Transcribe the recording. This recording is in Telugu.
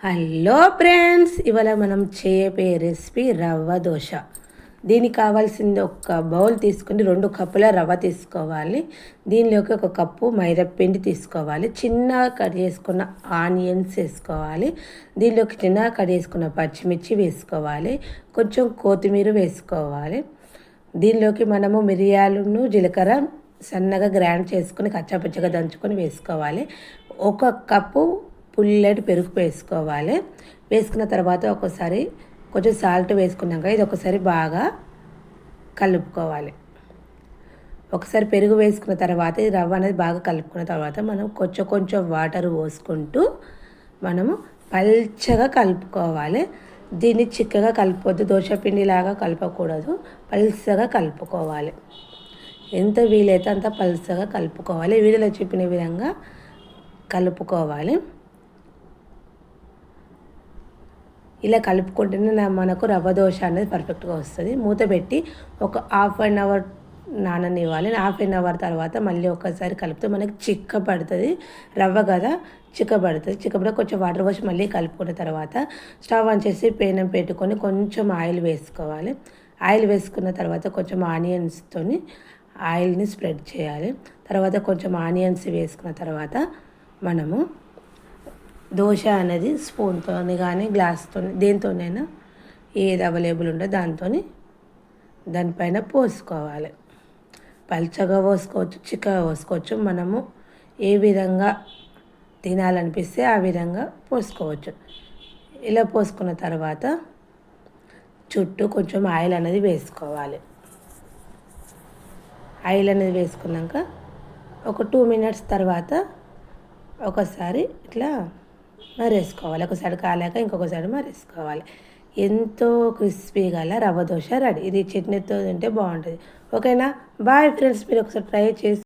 హలో ఫ్రెండ్స్, ఇవాళ మనం చేయబోయే రెసిపీ రవ్వ దోశ. దీనికి కావాల్సింది ఒక బౌల్ తీసుకుని 2 కప్పుల రవ్వ తీసుకోవాలి. దీనిలోకి 1 కప్పు మైదా పిండి తీసుకోవాలి. చిన్నగా కట్ చేసుకున్న ఆనియన్స్ వేసుకోవాలి. దీనిలోకి చిన్నగా కట్ చేసుకున్న పచ్చిమిర్చి వేసుకోవాలి. కొంచెం కొత్తిమీర వేసుకోవాలి. దీనిలోకి మనము మిరియాలను జీలకర్ర సన్నగా గ్రైండ్ చేసుకుని కచ్చాపచ్చగా దంచుకొని వేసుకోవాలి. 1 కప్పు పుల్లటి పెరుగు వేసుకోవాలి. వేసుకున్న తర్వాత ఒకసారి కొంచెం సాల్ట్ వేసుకున్నాక ఇది ఒకసారి బాగా కలుపుకోవాలి. ఒకసారి పెరుగు వేసుకున్న తర్వాత ఈ రవ్వ అనేది బాగా కలుపుకున్న తర్వాత మనం కొంచెం వాటర్ పోసుకుంటూ మనము పల్చగా కలుపుకోవాలి. దీన్ని చిక్కగా కలుపుకోవద్దు, దోశ పిండిలాగా కలపకూడదు, పల్చగా కలుపుకోవాలి. ఎంత వీలైతే అంత పల్చగా కలుపుకోవాలి. వీడియోలో చెప్పిన విధంగా కలుపుకోవాలి. ఇలా కలుపుకుంటేనే మనకు రవ్వ దోశ అనేది పర్ఫెక్ట్గా వస్తుంది. మూత పెట్టి ఒక ½ అవర్ నాననివ్వాలి. ½ అవర్ తర్వాత మళ్ళీ ఒకసారి కలిపితే మనకి చిక్కబడుతుంది. రవ్వ కదా, చిక్కబడి కొంచెం వాటర్ పోసి మళ్ళీ కలుపుకున్న తర్వాత స్టవ్ ఆన్ చేసి పేనం పెట్టుకొని కొంచెం ఆయిల్ వేసుకోవాలి. ఆయిల్ వేసుకున్న తర్వాత కొంచెం ఆనియన్స్తో ఆయిల్ని స్ప్రెడ్ చేయాలి. తర్వాత కొంచెం ఆనియన్స్ వేసుకున్న తర్వాత మనము దోశ అనేది స్పూన్తో కానీ గ్లాస్తో దేనితోనైనా ఏది అవైలబుల్ ఉందో దానిపైన పోసుకోవాలి. పల్చగా పోసుకోవచ్చు, చిక్కగా పోసుకోవచ్చు. మనము ఏ విధంగా తినాలనిపిస్తే ఆ విధంగా పోసుకోవచ్చు. ఇలా పోసుకున్న తర్వాత చుట్టూ కొంచెం ఆయిల్ అనేది వేసుకోవాలి. ఆయిల్ అనేది వేసుకున్నాక ఒక 2 మినిట్స్ తర్వాత ఒకసారి ఇట్లా మరేసుకోవాలి. ఒకసారి కాలాక ఇంకొక సైడ్ మరేసుకోవాలి. ఎంతో క్రిస్పీగా రవ్వ దోశ రెడీ. ఇది చట్నీతో తింటే బాగుంటుంది. ఓకేనా? బాయ్ ఫ్రెండ్స్, మీరు ఒకసారి ట్రై చేసి